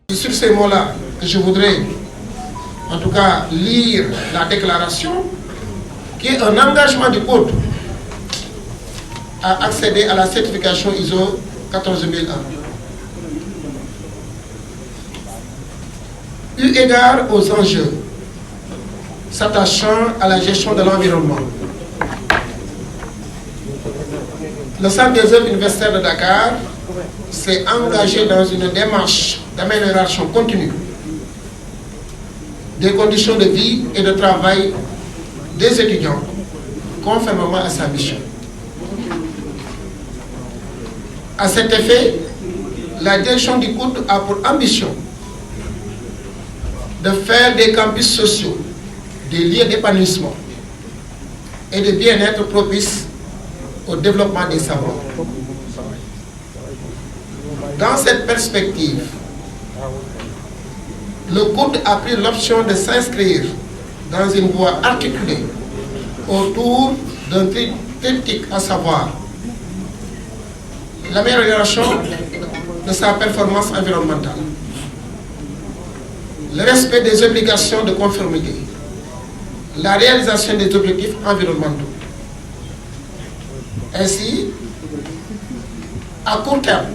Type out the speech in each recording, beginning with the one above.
C'est sur ces mots-là que je voudrais, en tout cas, lire la déclaration, qui est un engagement du code à accéder à la certification ISO 14001. Eu égard aux enjeux s'attachant à la gestion de l'environnement, le Centre des œuvres universitaires de Dakar s'est engagé dans une démarche d'amélioration continue des conditions de vie et de travail des étudiants, conformément à sa mission. À cet effet, la direction du COUD a pour ambition de faire des campus sociaux des lieux d'épanouissement et de bien-être propices au développement des savoirs. Dans cette perspective, le COUD a pris l'option de s'inscrire dans une voie articulée autour d'un triptyque, à savoir l'amélioration de sa performance environnementale, le respect des obligations de conformité, la réalisation des objectifs environnementaux. Ainsi, à court terme,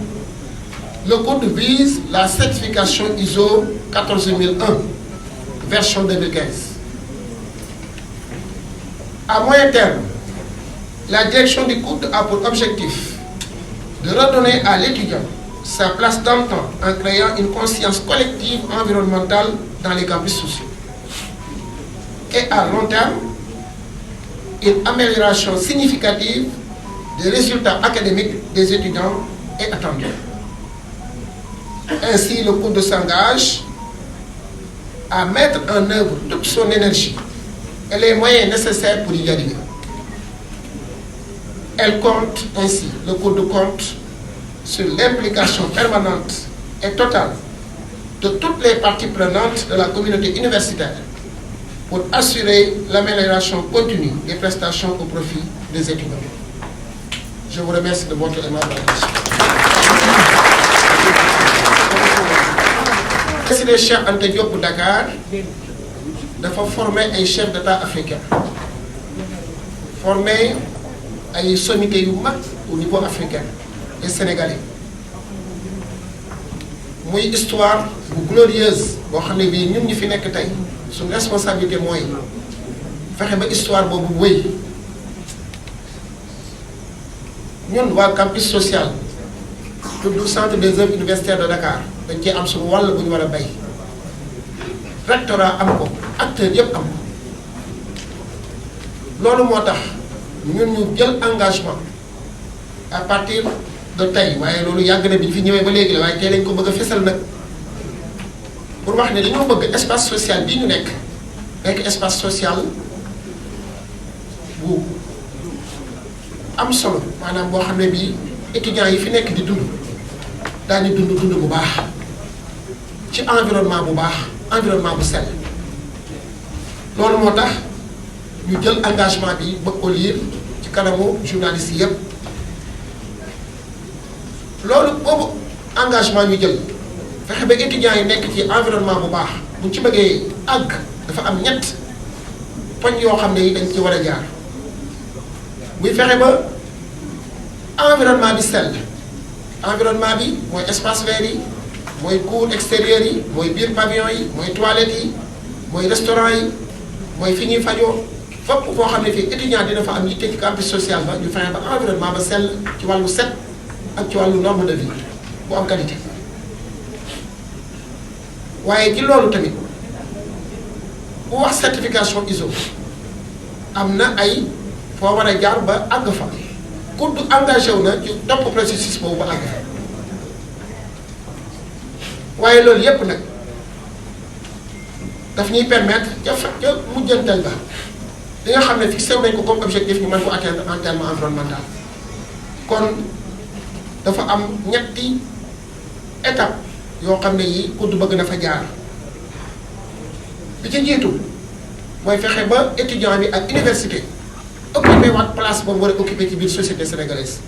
le code vise la certification ISO 14001, version 2015. À moyen terme, la direction du code a pour objectif de redonner à l'étudiant sa place dans le temps en créant une conscience collective environnementale dans les campus sociaux. Et à long terme, une amélioration significative des résultats académiques des étudiants est attendue. Ainsi, le COUD s'engage à mettre en œuvre toute son énergie et les moyens nécessaires pour y arriver. Elle compte ainsi, le COUD compte sur l'implication permanente et totale de toutes les parties prenantes de la communauté universitaire pour assurer l'amélioration continue des prestations au profit des étudiants. Je vous remercie de votre aimable attention. Le chef Anta Diop pour Dakar dafa former un chef d'État africain, former ay sommité yu mag au niveau africain et sénégalais. Muy histoire bu glorieuse boo xam ne bii ñun ñi fi nekk tey suñu responsabilité mooy fexe ba histoire boobu wéy. Ñun waa campus social tudd centre des œuvres universitaires de Dakar dañ cee am suñu wàll bu ñu war a bay, rectorat am ko, acteurs yëpp am ko. Loolu moo tax ñun ñu jël engagement à partir de tey, waaye loolu yàgg na bi ñu fi ñëwee ba léegi la, waaye tey lañ ko bëgg a fësal nag pour wax ne dañoo bëgg espace social bi ñu nekk espace social bu am solo, maanaam boo xam ne bii étudiants yi fi nekk di dund daañu dund bu baax ci environnement bu baax, environnement bu sell. Loolu moo tax ñu jël engagement bi bëgg ko lire ci kanamu journalistes yi yëpp. Loolu boobu engagement ñu jël fexe ba étudiants yi nekk ci environnement bu baax bu ci bëggee àgg dafa am ñett poñ yoo xam ne yi dañ ci war a jaar. muy fexe ba environnement bi sell, environnement bi mooy espace vert yi, mooy cours extérieur yi, mooy biir pavillon yi, mooy toilettes yi, mooy restaurant yi, mooy fi ñuy fajoo fépp foo xam ne fii étudiant dina fa am yitte ci campus social ba ñu fexe ba environnement ba sell ci wàllu set ak ci wàllu norme de vie bu am qualité. waaye ci loolu tamit bu wax certification ISO am na ay foo war a jaar ba àgg fa COUD engagé wu na ci topp processus boobu ba àgg fa. waaye loolu yépp nag daf ñuy permettre ca mujjantal ba li nga xam ne fixé nañ ko comme objectif ñu mën ko atteindre en terme environnemental. kon dafa am ñetti étape yoo xam ne yi COUD bëgg na fa jaar. bi ci jiitu mooy fexe ba étudiant bi ak université occupé waat place boobu war a occupé ci biir société sénégalaise.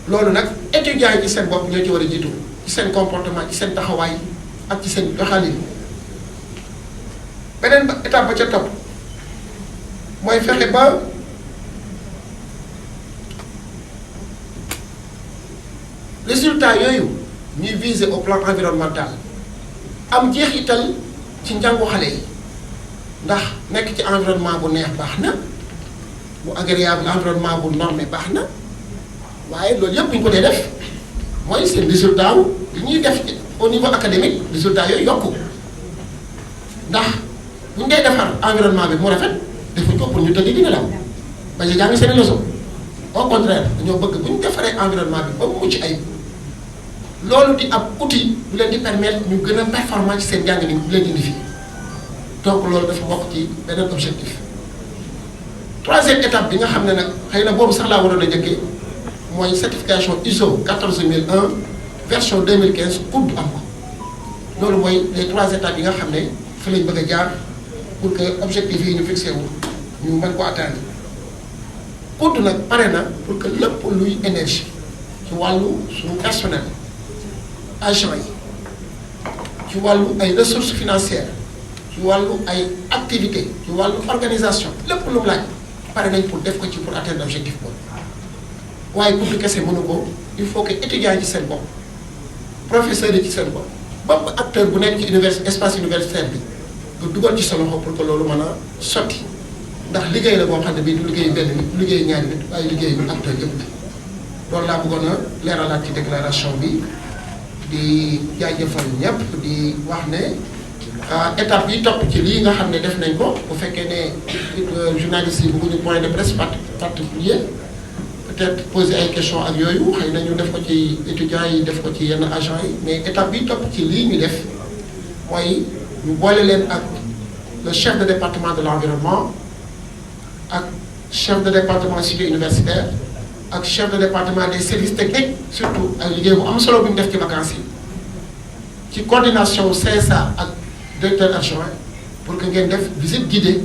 loolu nag étudiants yi ci seen bopp ñoo ci war a jiitu. ci seen comportement ci seen taxawaay ak ci seen doxalin. beneen étape ba ca topp mooy fexe ba résultat yooyu ñuy viser au plan environnemental am jeexital ci njàngu xale yi ndax nekk ci environnement bu neex baax na bu agréable environnement bu normé baax na waaye loolu yëpp bu ñu ko dee def mooy seen résultat wu li ñuy def au niveau académique résultat yooyu yokku ndax bu ñu dee defar environnement bi mu rafet defuñ ko pour ñu tëdd di nelaw ba ñu jàng seen leçon au contraire dañoo bëgg bu ñu defaree environnement bi ba mu mucc ayib loolu di ab outil bu leen di permettre ñu gën a performant ci seen jàng ni bu leen indi fii donc loolu dafa bokk ci beneen objectif. troisième étape bi nga xam ne nag xëy na boobu sax laa waroon a njëkkee mooy certification ISO 14001 version 2015 COUD am ko loolu mooy les trois étapes yi nga xam ne fa lañ bëgg a jaar pour que objectif yi ñu fixé wu ñu mën ko atteindre. COUD nag pare na pour que lépp luy énergie ci wàllu suñu personnel agent yi ci wàllu ay ressources financières ci wàllu ay activités ci wàllu organisation lépp lu mu laaj pare nañ pour def ko ci pour atteindre objectif boobu waaye COUD kese mënu ko il faut que étudiants yi ci seen bopp professeurs yi ci seen bopp bépp acteur bu nekk ci espace universitaire bi nga dugal ci sa loxo pour que loolu mën a sotti ndax liggéey la boo xam ne bii du liggéey benn nit du liggéey ñaari nit waaye liggéey bu acteur yëpp loolu laa bëggoon a leeralaat ci déclaration bi di jaajëfal ñëpp di wax ne étape yi topp ci lii nga xam ne def nañ ko bu fekkee ne journalistes yi bëgguñu point de presse particulier peut-être poser ay questions ak yooyu xëy na ñu def ko ci étudiants yi def ko ci yenn agents yi mais étape yi topp ci lii ñu def mooy ñu boole leen ak le chef de département de l'environnement ak chef de département cité universitaire ak chef de département des services techniques surtout ak liggéey bu am solo bi ñu def ci vacances yi ci coordination CSA ak directeur adjoint pour que ngeen def visite guidée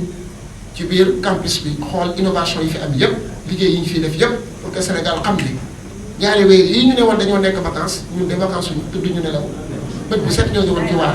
ci biir campus bi xool innovation yi fi am yëpp liggéey yi ñu fi def yëpp pour que Sénégal xam ni ñaari weer yi ñu ne woon dañoo nekk vacances ñun de vacances ñu tudd ñu ne la bët bu set ñoo ngi woon ci waar